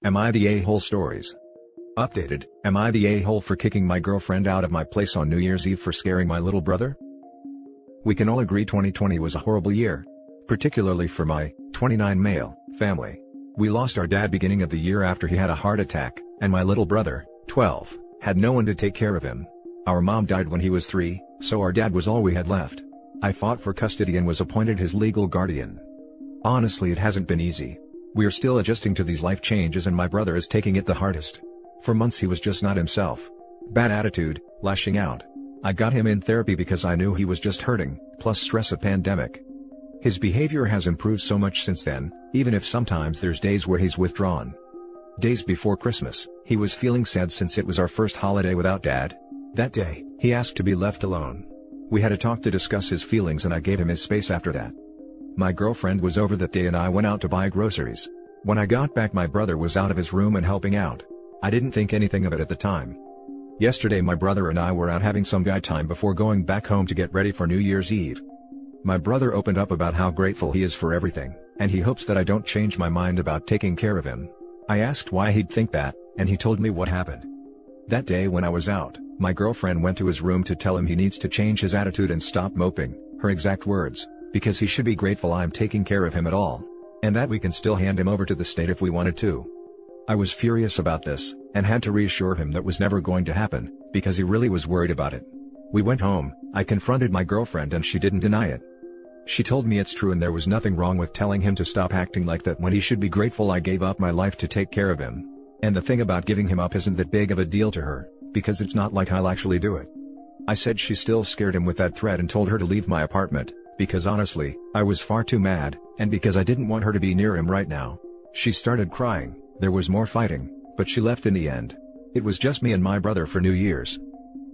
Am I the a-hole stories? Updated, am I the a-hole for kicking my girlfriend out of my place on New Year's Eve for scaring my little brother? We can all agree 2020 was a horrible year. Particularly for my, 29 male, family. We lost our dad beginning of the year after he had a heart attack, and my little brother, 12, had no one to take care of him. Our mom died when he was 3, so our dad was all we had left. I fought for custody and was appointed his legal guardian. Honestly, it hasn't been easy. We are still adjusting to these life changes and my brother is taking it the hardest. For months he was just not himself. Bad attitude, lashing out. I got him in therapy because I knew he was just hurting, plus stress of pandemic. His behavior has improved so much since then, even if sometimes there's days where he's withdrawn. Days before Christmas, he was feeling sad since it was our first holiday without Dad. That day, he asked to be left alone. We had a talk to discuss his feelings and I gave him his space after that. My girlfriend was over that day and I went out to buy groceries. When I got back my brother was out of his room and helping out. I didn't think anything of it at the time. Yesterday my brother and I were out having some guy time before going back home to get ready for New Year's Eve. My brother opened up about how grateful he is for everything, and he hopes that I don't change my mind about taking care of him. I asked why he'd think that, and he told me what happened. That day when I was out, my girlfriend went to his room to tell him he needs to change his attitude and stop moping, her exact words, because he should be grateful I'm taking care of him at all. And that we can still hand him over to the state if we wanted to. I was furious about this, and had to reassure him that was never going to happen, because he really was worried about it. We went home, I confronted my girlfriend and she didn't deny it. She told me it's true and there was nothing wrong with telling him to stop acting like that when he should be grateful I gave up my life to take care of him. And the thing about giving him up isn't that big of a deal to her, because it's not like I'll actually do it. I said she still scared him with that threat and told her to leave my apartment, because honestly, I was far too mad, and because I didn't want her to be near him right now. She started crying, there was more fighting, but she left in the end. It was just me and my brother for New Year's.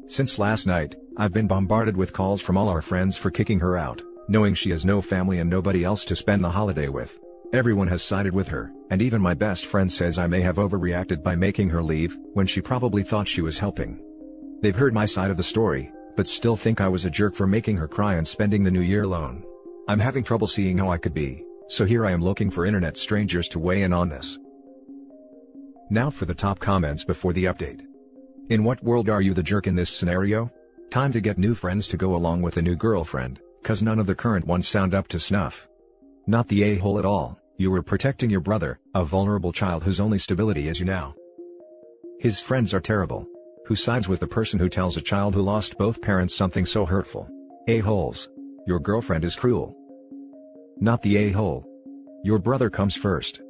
Since last night, I've been bombarded with calls from all our friends for kicking her out, knowing she has no family and nobody else to spend the holiday with. Everyone has sided with her, and even my best friend says I may have overreacted by making her leave, when she probably thought she was helping. They've heard my side of the story, but still think I was a jerk for making her cry and spending the new year alone. I'm having trouble seeing how I could be, so here I am looking for internet strangers to weigh in on this. Now for the top comments before the update. In what world are you the jerk in this scenario? Time to get new friends to go along with a new girlfriend, cause none of the current ones sound up to snuff. Not the a-hole at all, you were protecting your brother, a vulnerable child whose only stability is you now. His friends are terrible. Who sides with the person who tells a child who lost both parents something so hurtful? A-holes. Your girlfriend is cruel. Not the a-hole. Your brother comes first.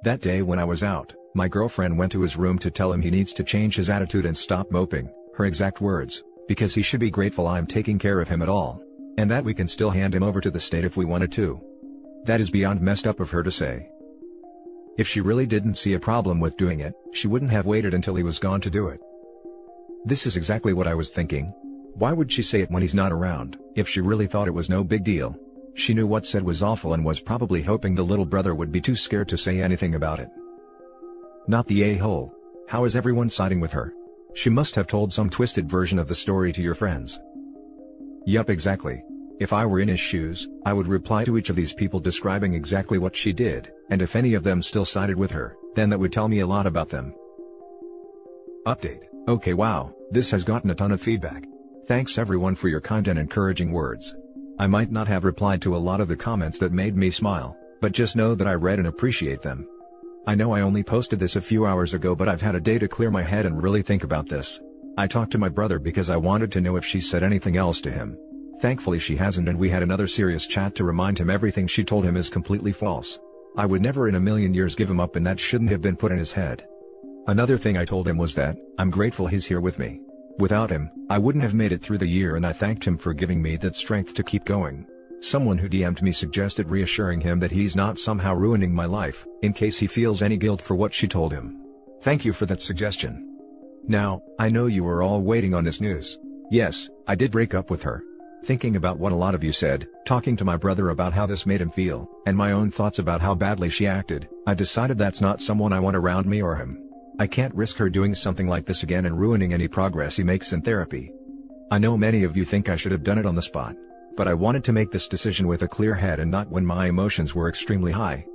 That day when I was out, my girlfriend went to his room to tell him he needs to change his attitude and stop moping, her exact words, because he should be grateful I'm taking care of him at all. And that we can still hand him over to the state if we wanted to. That is beyond messed up of her to say. If she really didn't see a problem with doing it, she wouldn't have waited until he was gone to do it. This is exactly what I was thinking. Why would she say it when he's not around, if she really thought it was no big deal? She knew what said was awful and was probably hoping the little brother would be too scared to say anything about it. Not the a-hole. How is everyone siding with her? She must have told some twisted version of the story to your friends. Yup, exactly. If I were in his shoes, I would reply to each of these people describing exactly what she did, and if any of them still sided with her, then that would tell me a lot about them. Update. Okay, wow, this has gotten a ton of feedback. Thanks everyone for your kind and encouraging words. I might not have replied to a lot of the comments that made me smile, but just know that I read and appreciate them. I know I only posted this a few hours ago, but I've had a day to clear my head and really think about this. I talked to my brother because I wanted to know if she said anything else to him. Thankfully she hasn't, and we had another serious chat to remind him everything she told him is completely false. I would never in a million years give him up, and that shouldn't have been put in his head. Another thing I told him was that, I'm grateful he's here with me. Without him, I wouldn't have made it through the year, and I thanked him for giving me that strength to keep going. Someone who DM'd me suggested reassuring him that he's not somehow ruining my life, in case he feels any guilt for what she told him. Thank you for that suggestion. Now, I know you are all waiting on this news. Yes, I did break up with her. Thinking about what a lot of you said, talking to my brother about how this made him feel, and my own thoughts about how badly she acted, I decided that's not someone I want around me or him. I can't risk her doing something like this again and ruining any progress he makes in therapy. I know many of you think I should have done it on the spot, but I wanted to make this decision with a clear head and not when my emotions were extremely high.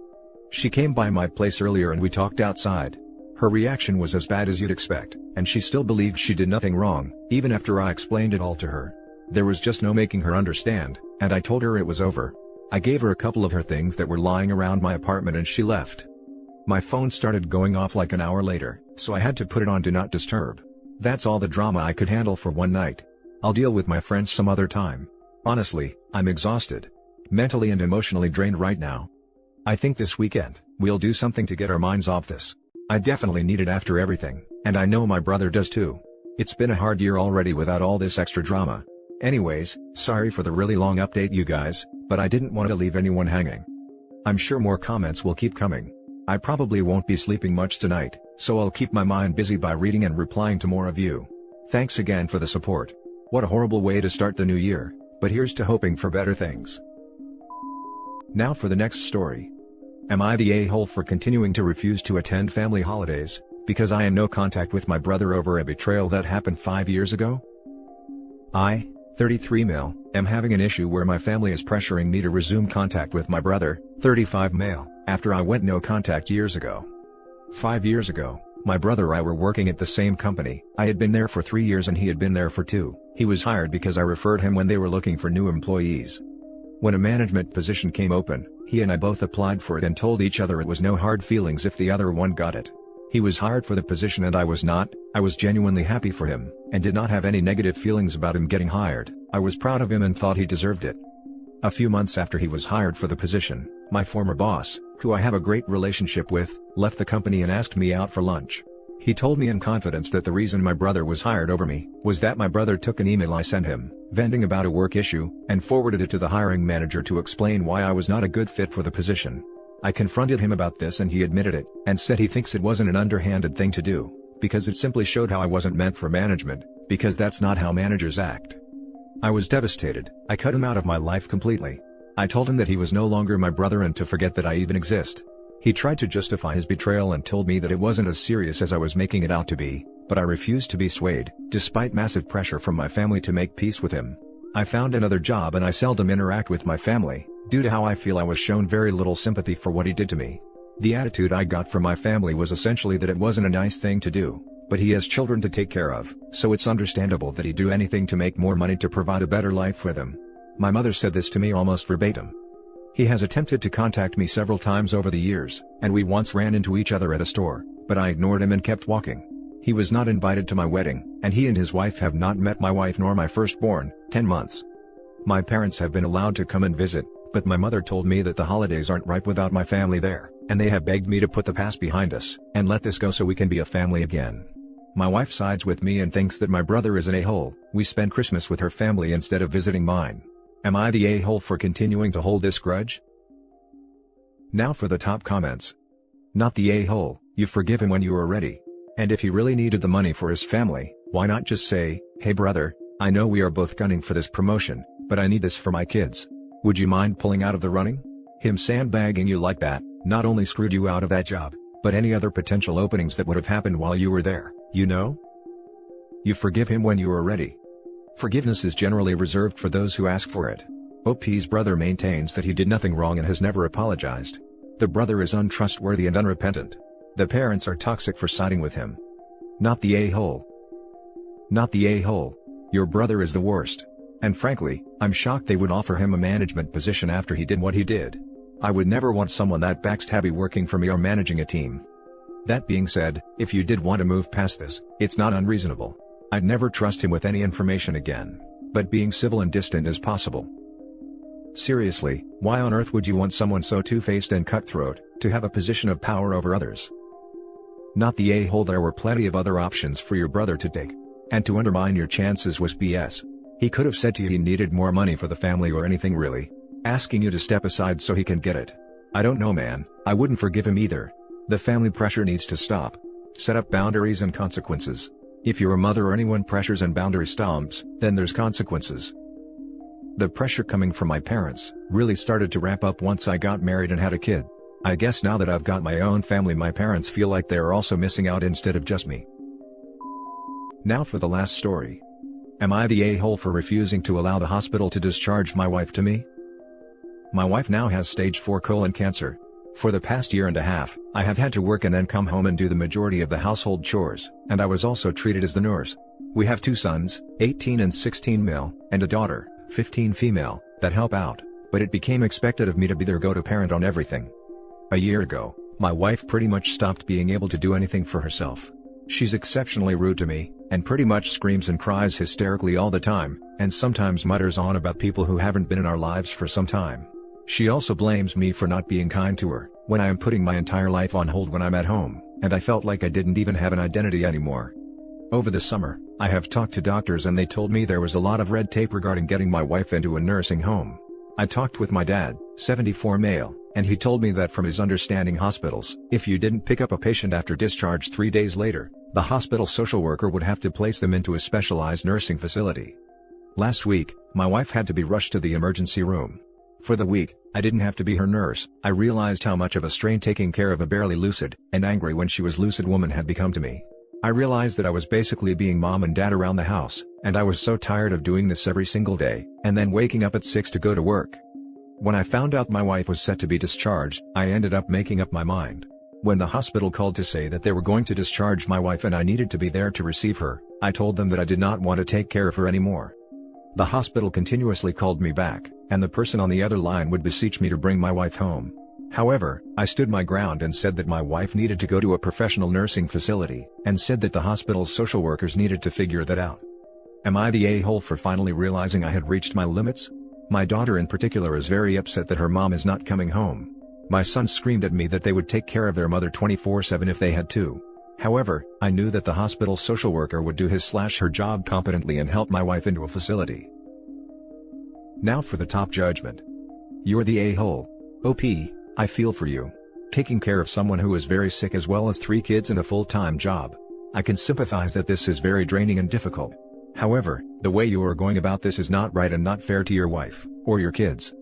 She came by my place earlier and we talked outside. Her reaction was as bad as you'd expect, and she still believed she did nothing wrong, even after I explained it all to her. There was just no making her understand, and I told her it was over. I gave her a couple of her things that were lying around my apartment and she left. My phone started going off like an hour later, so I had to put it on Do Not Disturb. That's all the drama I could handle for one night. I'll deal with my friends some other time. Honestly, I'm exhausted. Mentally and emotionally drained right now. I think this weekend, we'll do something to get our minds off this. I definitely need it after everything, and I know my brother does too. It's been a hard year already without all this extra drama. Anyways, sorry for the really long update you guys, but I didn't want to leave anyone hanging. I'm sure more comments will keep coming. I probably won't be sleeping much tonight, so I'll keep my mind busy by reading and replying to more of you. Thanks again for the support. What a horrible way to start the new year, but here's to hoping for better things. Now for the next story. Am I the a-hole for continuing to refuse to attend family holidays, because I am no contact with my brother over a betrayal that happened 5 years ago? I, 33 male, am having an issue where my family is pressuring me to resume contact with my brother, 35 male, after I went no contact years ago. 5 years ago, my brother and I were working at the same company. I had been there for 3 years and he had been there for 2. He was hired because I referred him when they were looking for new employees. When a management position came open, he and I both applied for it and told each other it was no hard feelings if the other one got it. He was hired for the position and I was not. I was genuinely happy for him, and did not have any negative feelings about him getting hired. I was proud of him and thought he deserved it. A few months after he was hired for the position, my former boss, who I have a great relationship with, left the company and asked me out for lunch. He told me in confidence that the reason my brother was hired over me was that my brother took an email I sent him, venting about a work issue, and forwarded it to the hiring manager to explain why I was not a good fit for the position. I confronted him about this and he admitted it, and said he thinks it wasn't an underhanded thing to do, because it simply showed how I wasn't meant for management, because that's not how managers act. I was devastated. I cut him out of my life completely. I told him that he was no longer my brother and to forget that I even exist. He tried to justify his betrayal and told me that it wasn't as serious as I was making it out to be, but I refused to be swayed, despite massive pressure from my family to make peace with him. I found another job and I seldom interact with my family, due to how I feel I was shown very little sympathy for what he did to me. The attitude I got from my family was essentially that it wasn't a nice thing to do, but he has children to take care of, so it's understandable that he'd do anything to make more money to provide a better life for them. My mother said this to me almost verbatim. He has attempted to contact me several times over the years, and we once ran into each other at a store, but I ignored him and kept walking. He was not invited to my wedding, and he and his wife have not met my wife nor my firstborn, 10 months. My parents have been allowed to come and visit, but my mother told me that the holidays aren't right without my family there, and they have begged me to put the past behind us, and let this go so we can be a family again. My wife sides with me and thinks that my brother is an a-hole. We spend Christmas with her family instead of visiting mine. Am I the a-hole for continuing to hold this grudge? Now for the top comments. Not the a-hole, you forgive him when you are ready. And if he really needed the money for his family, why not just say, hey brother, I know we are both gunning for this promotion, but I need this for my kids. Would you mind pulling out of the running? Him sandbagging you like that, not only screwed you out of that job, but any other potential openings that would have happened while you were there, you know? You forgive him when you are ready. Forgiveness is generally reserved for those who ask for it. OP's brother maintains that he did nothing wrong and has never apologized. The brother is untrustworthy and unrepentant. The parents are toxic for siding with him. Not the a-hole. Not the a-hole. Your brother is the worst. And frankly, I'm shocked they would offer him a management position after he did what he did. I would never want someone that backstabby working for me or managing a team. That being said, if you did want to move past this, it's not unreasonable. I'd never trust him with any information again, but being civil and distant is possible. Seriously, why on earth would you want someone so two-faced and cutthroat, to have a position of power over others? Not the a-hole. There were plenty of other options for your brother to take. And to undermine your chances was BS. He could have said to you he needed more money for the family or anything really. Asking you to step aside so he can get it. I don't know man, I wouldn't forgive him either. The family pressure needs to stop. Set up boundaries and consequences. If your mother or anyone pressures and boundary stomps, then there's consequences. The pressure coming from my parents really started to ramp up once I got married and had a kid. I guess now that I've got my own family, my parents feel like they're also missing out instead of just me. Now for the last story. Am I the a-hole for refusing to allow the hospital to discharge my wife to me? My wife now has stage 4 colon cancer. For the past year and a half, I have had to work and then come home and do the majority of the household chores, and I was also treated as the nurse. We have 2 sons, 18 and 16 male, and a daughter, 15 female, that help out, but it became expected of me to be their go-to parent on everything. A year ago, my wife pretty much stopped being able to do anything for herself. She's exceptionally rude to me, and pretty much screams and cries hysterically all the time, and sometimes mutters on about people who haven't been in our lives for some time. She also blames me for not being kind to her, when I am putting my entire life on hold when I'm at home, and I felt like I didn't even have an identity anymore. Over the summer, I have talked to doctors and they told me there was a lot of red tape regarding getting my wife into a nursing home. I talked with my dad, 74 male, and he told me that from his understanding hospitals, if you didn't pick up a patient after discharge 3 days later, the hospital social worker would have to place them into a specialized nursing facility. Last week, my wife had to be rushed to the emergency room. For the week, I didn't have to be her nurse. I realized how much of a strain taking care of a barely lucid, and angry when she was lucid woman had become to me. I realized that I was basically being mom and dad around the house, and I was so tired of doing this every single day, and then waking up at 6 to go to work. When I found out my wife was set to be discharged, I ended up making up my mind. When the hospital called to say that they were going to discharge my wife and I needed to be there to receive her, I told them that I did not want to take care of her anymore. The hospital continuously called me back, and the person on the other line would beseech me to bring my wife home. However, I stood my ground and said that my wife needed to go to a professional nursing facility, and said that the hospital's social workers needed to figure that out. Am I the a-hole for finally realizing I had reached my limits? My daughter in particular is very upset that her mom is not coming home. My son screamed at me that they would take care of their mother 24/7 if they had to. However, I knew that the hospital social worker would do his/her job competently and help my wife into a facility. Now for the top judgment. You're the a-hole. OP, I feel for you. Taking care of someone who is very sick as well as 3 kids and a full-time job. I can sympathize that this is very draining and difficult. However, the way you are going about this is not right and not fair to your wife, or your kids.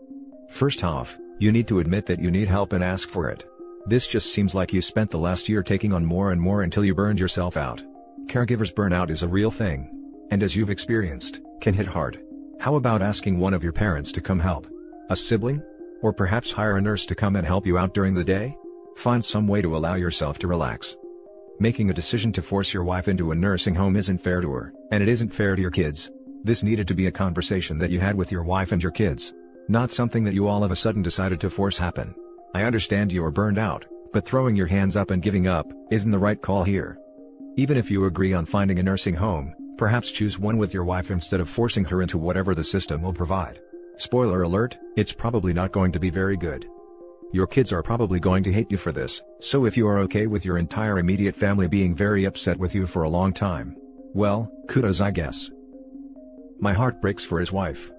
First off, you need to admit that you need help and ask for it. This just seems like you spent the last year taking on more and more until you burned yourself out. Caregivers burnout is a real thing. And as you've experienced, can hit hard. How about asking one of your parents to come help? A sibling? Or perhaps hire a nurse to come and help you out during the day? Find some way to allow yourself to relax. Making a decision to force your wife into a nursing home isn't fair to her, and it isn't fair to your kids. This needed to be a conversation that you had with your wife and your kids. Not something that you all of a sudden decided to force happen. I understand you are burned out, but throwing your hands up and giving up isn't the right call here. Even if you agree on finding a nursing home, perhaps choose one with your wife instead of forcing her into whatever the system will provide. Spoiler alert, it's probably not going to be very good. Your kids are probably going to hate you for this, so if you are okay with your entire immediate family being very upset with you for a long time, well, kudos I guess. My heart breaks for his wife.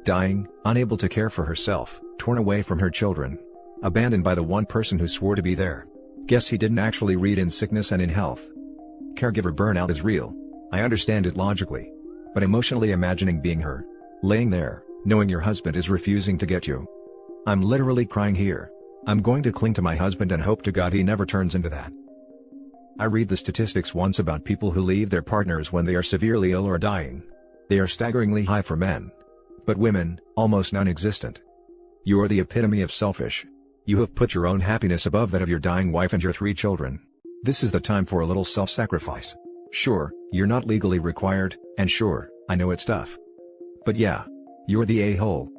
Dying, unable to care for herself, torn away from her children. Abandoned by the one person who swore to be there. Guess he didn't actually read in sickness and in health. Caregiver burnout is real. I understand it logically. But emotionally imagining being her. Laying there, knowing your husband is refusing to get you. I'm literally crying here. I'm going to cling to my husband and hope to God he never turns into that. I read the statistics once about people who leave their partners when they are severely ill or dying. They are staggeringly high for men. But women, almost non-existent. You are the epitome of selfish. You have put your own happiness above that of your dying wife and your 3 children. This is the time for a little self-sacrifice. Sure, you're not legally required, and sure, I know it's tough. But yeah, you're the a-hole.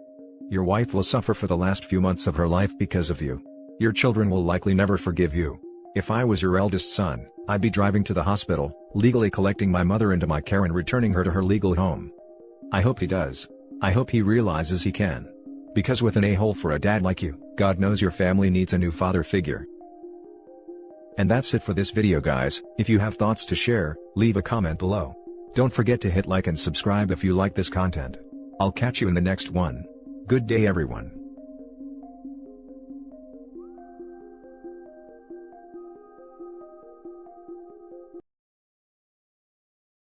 Your wife will suffer for the last few months of her life because of you. Your children will likely never forgive you. If I was your eldest son, I'd be driving to the hospital, legally collecting my mother into my care and returning her to her legal home. I hope he does. I hope he realizes he can. Because with an a-hole for a dad like you, God knows your family needs a new father figure. And that's it for this video guys. If you have thoughts to share, leave a comment below. Don't forget to hit like and subscribe if you like this content. I'll catch you in the next one. Good day everyone.